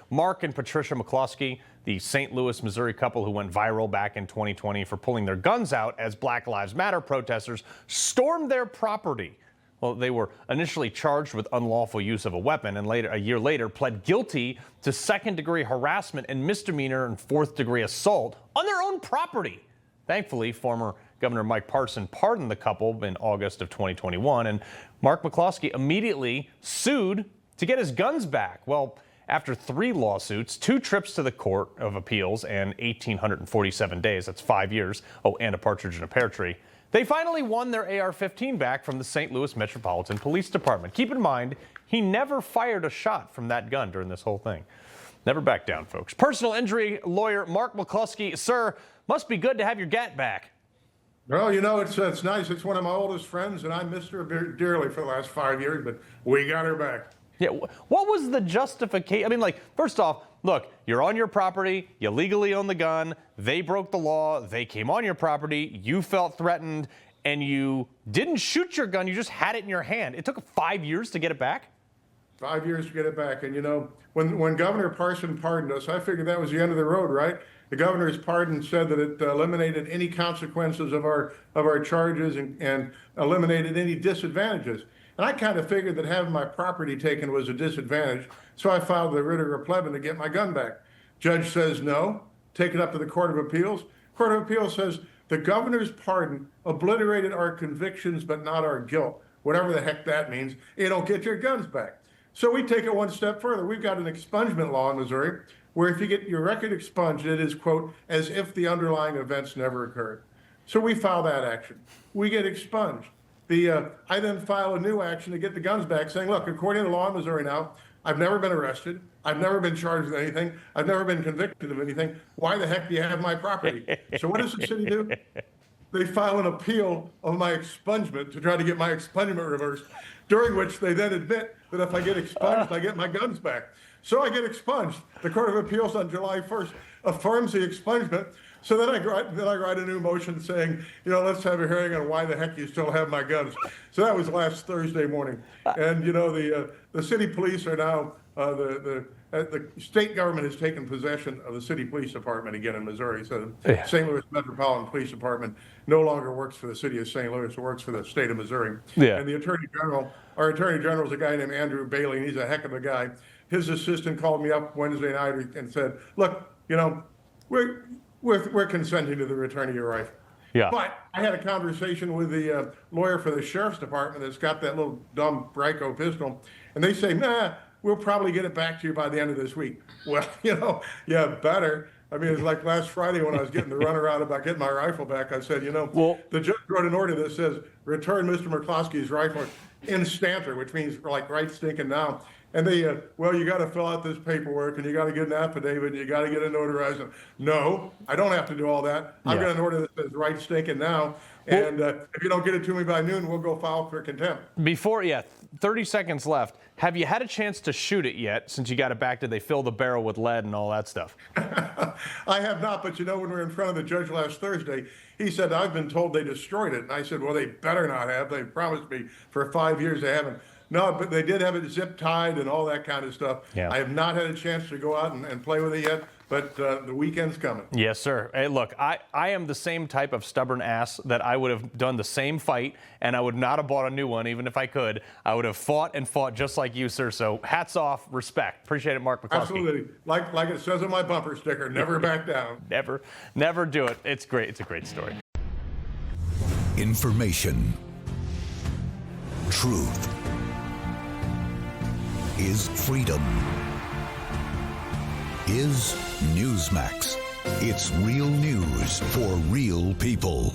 Mark and Patricia McCloskey, the St. Louis, Missouri couple who went viral back in 2020 for pulling their guns out as Black Lives Matter protesters stormed their property. Well, they were initially charged with unlawful use of a weapon and a year later, pled guilty to second-degree harassment and misdemeanor and fourth-degree assault on their own property. Thankfully, former Governor Mike Parson pardoned the couple in August of 2021, and Mark McCloskey immediately sued to get his guns back. Well, after 3 lawsuits, 2 trips to the Court of Appeals, and 1,847 days, that's 5 years, and a partridge in a pear tree, they finally won their AR-15 back from the St. Louis Metropolitan Police Department. Keep in mind, he never fired a shot from that gun during this whole thing. Never back down, folks. Personal injury lawyer Mark McCloskey, sir, must be good to have your gat back. Well, you know, it's nice. It's one of my oldest friends, and I missed her dearly for the last 5 years, but we got her back. Yeah, what was the justification? I mean, like, first off, look, you're on your property, you legally own the gun, they broke the law, they came on your property, you felt threatened, and you didn't shoot your gun, you just had it in your hand. It took 5 years to get it back? 5 years to get it back. And, you know, when Governor Parson pardoned us, I figured that was the end of the road, right? The governor's pardon said that it eliminated any consequences of our charges and eliminated any disadvantages. And I kind of figured that having my property taken was a disadvantage, so I filed the writ of replevin to get my gun back. Judge says no, take it up to the Court of Appeals. Court of Appeals says the governor's pardon obliterated our convictions but not our guilt. Whatever the heck that means, you don't get your guns back. So we take it one step further. We've got an expungement law in Missouri where if you get your record expunged, it is, quote, as if the underlying events never occurred. So we file that action. We get expunged. I then file a new action to get the guns back saying, look, according to law in Missouri now, I've never been arrested. I've never been charged with anything. I've never been convicted of anything. Why the heck do you have my property? So what does the city do? They file an appeal of my expungement to try to get my expungement reversed, during which they then admit that if I get expunged, I get my guns back. So I get expunged. The Court of Appeals on July 1st affirms the expungement. So then I write a new motion saying, you know, let's have a hearing on why the heck you still have my guns. So that was last Thursday morning. And, you know, the city police are now, the state government has taken possession of the city police department again in Missouri. So the St. Louis Metropolitan Police Department no longer works for the city of St. Louis, it works for the state of Missouri. Yeah. And the Attorney General, our Attorney General is a guy named Andrew Bailey, and he's a heck of a guy. His assistant called me up Wednesday night and said, look, you know, we're consenting to the return of your rifle. Yeah. But I had a conversation with the lawyer for the sheriff's department that's got that little dumb Bryco pistol, and they say, nah, we'll probably get it back to you by the end of this week. Well, you know, yeah, better. I mean, it's like last Friday when I was getting the runaround about getting my rifle back. I said, you know, the judge wrote an order that says, return Mr. McCloskey's rifle instanter, which means like right stinking now. And they, well, you got to fill out this paperwork, and you got to get an affidavit, and you got to get it notarized. No, I don't have to do all that. I've got an order that says right stinking now. And if you don't get it to me by noon, we'll go file for contempt. 30 seconds left. Have you had a chance to shoot it yet since you got it back? Did they fill the barrel with lead and all that stuff? I have not, but you know, when we were in front of the judge last Thursday, he said, I've been told they destroyed it. And I said, well, they better not have. They promised me for 5 years they haven't. No, but they did have it zip tied and all that kind of stuff. Yeah. I have not had a chance to go out and play with it yet, but the weekend's coming. Yes, sir. Hey, look, I am the same type of stubborn ass that I would have done the same fight, and I would not have bought a new one, even if I could. I would have fought and fought just like you, sir. So hats off, respect. Appreciate it, Mark McCloskey. Absolutely. Like it says on my bumper sticker, never back down. Never do it. It's great. It's a great story. Information. Truth. Is freedom. Is Newsmax. It's real news for real people.